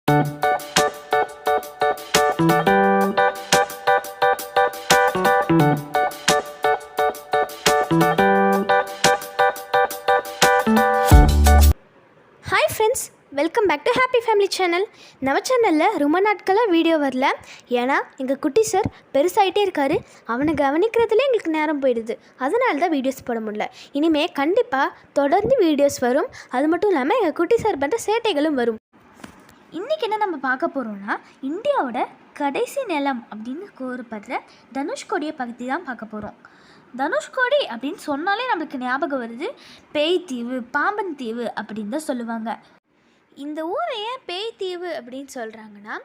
Hi friends, welcome back to happy family channel. நம்ம சேனலில் ரொம்ப நாட்களாக வீடியோ வரல. ஏன்னா எங்கள் குட்டி சார் பெருசாகிட்டே இருக்கார். அவனை கவனிக்கிறதுல எங்களுக்கு நேரம் போயிடுது. அதனால தான் வீடியோஸ் போட முடியல. இனிமேல் கண்டிப்பாக தொடர்ந்து வீடியோஸ் வரும். அது மட்டும் இல்லாமல் எங்கள் குட்டி சார் பண்ணுற சேட்டைகளும் வரும். இன்றைக்கி என்ன நம்ம பார்க்க போகிறோம்னா, இந்தியாவோட கடைசி நிலம் அப்படின்னு கூறப்படுற தனுஷ்கோடியை பற்றி தான் பார்க்க போகிறோம். தனுஷ்கோடி அப்படின்னு சொன்னாலே நம்மளுக்கு ஞாபகம் வருது பேய் தீவு, பாம்பன் தீவு அப்படின்னு தான் சொல்லுவாங்க. இந்த ஊரை ஏன் பேய் தீவு அப்படின்னு சொல்கிறாங்கன்னா,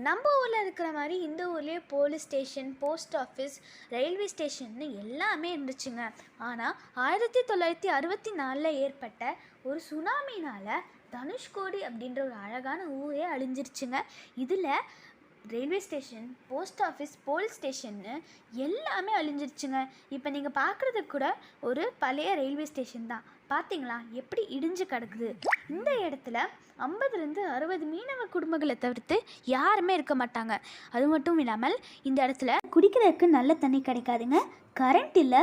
நம்ம ஊரில் இருக்கிற மாதிரி இந்த ஊர்லேயே police station, post office, railway ஸ்டேஷன்னு எல்லாமே இருந்துச்சுங்க. ஆனால் 1964 ஏற்பட்ட ஒரு சுனாமினால் தனுஷ்கோடி அப்படின்ற ஒரு அழகான ஊரே அழிஞ்சிருச்சுங்க. இதில் railway station, post office, police ஸ்டேஷன்னு எல்லாமே அழிஞ்சிருச்சுங்க. இப்போ நீங்கள் பார்க்குறது கூட ஒரு பழைய ரயில்வே ஸ்டேஷன் தான். பார்த்தீங்களா எப்படி இடிஞ்சு கிடக்குது. இந்த இடத்துல 50 to 60 மீனவ குடும்பங்களை தவிர்த்து யாருமே இருக்க மாட்டாங்க. அது மட்டும் இல்லாமல் இந்த இடத்துல குடிக்கிறதுக்கு நல்ல தண்ணி கிடைக்காதுங்க, கரண்ட் இல்லை,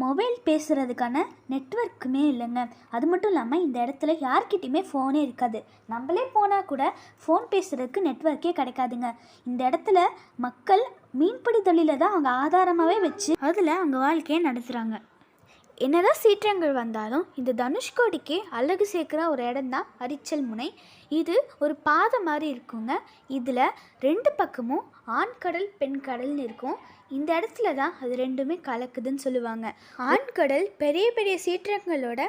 மொபைல் பேசுகிறதுக்கான நெட்வொர்க்குமே இல்லைங்க. அது மட்டும் இல்லாமல் இந்த இடத்துல யார்கிட்டையுமே ஃபோனே இருக்காது. நம்மளே போனால் கூட ஃபோன் பேசுகிறதுக்கு நெட்வொர்க்கே கிடைக்காதுங்க. இந்த இடத்துல மக்கள் மீன்பிடி தொழிலை தான் அவங்க ஆதாரமாகவே வச்சு அதில் அவங்க வாழ்க்கையை நடத்துகிறாங்க. என்னதான் சீற்றங்கள் வந்தாலும் இந்த தனுஷ்கோடிக்கு அழகு சேர்க்குற ஒரு இடம் தான் அரிச்சல் முனை. இது ஒரு பாதை மாதிரி இருக்குங்க. இதில் 2 பக்கமும் ஆண் கடல், பெண் கடல்னு இருக்கும். இந்த இடத்துல தான் அது ரெண்டுமே கலக்குதுன்னு சொல்லுவாங்க. ஆண் கடல் பெரிய பெரிய சீற்றங்களோட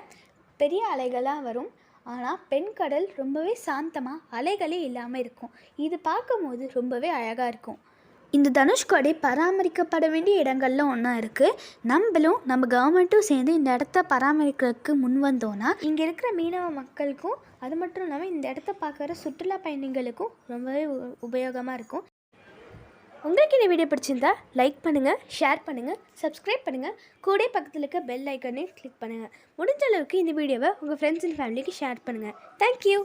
பெரிய அலைகளாக வரும். ஆனால் பெண் கடல் ரொம்பவே சாந்தமாக அலைகளே இல்லாமல் இருக்கும். இது பார்க்கும்போது ரொம்பவே அழகாக இருக்கும். இந்த தனுஷ்கோடி பராமரிக்கப்பட வேண்டிய இடங்கள்லாம் ஒன்றா இருக்குது. நம்மளும் நம்ம கவர்மெண்ட்டும் சேர்ந்து இந்த இடத்த பராமரிக்கிறதுக்கு முன் வந்தோன்னா இங்கே இருக்கிற மீனவ மக்களுக்கும், அது மட்டும் இல்லாமல் இந்த இடத்த பார்க்குற சுற்றுலா பயணிகளுக்கும் ரொம்பவே உபயோகமாக இருக்கும். உங்களுக்கு இந்த வீடியோ பிடிச்சிருந்தா லைக் பண்ணுங்கள், ஷேர் பண்ணுங்கள், சப்ஸ்கிரைப் பண்ணுங்கள். கூட பக்கத்தில் இருக்க பெல் ஐக்கனையும் கிளிக் பண்ணுங்கள். முடிஞ்ச அளவுக்கு இந்த வீடியோவை உங்கள் ஃப்ரெண்ட்ஸ் அண்ட் ஃபேமிலிக்கு ஷேர் பண்ணுங்கள். தேங்க்யூ.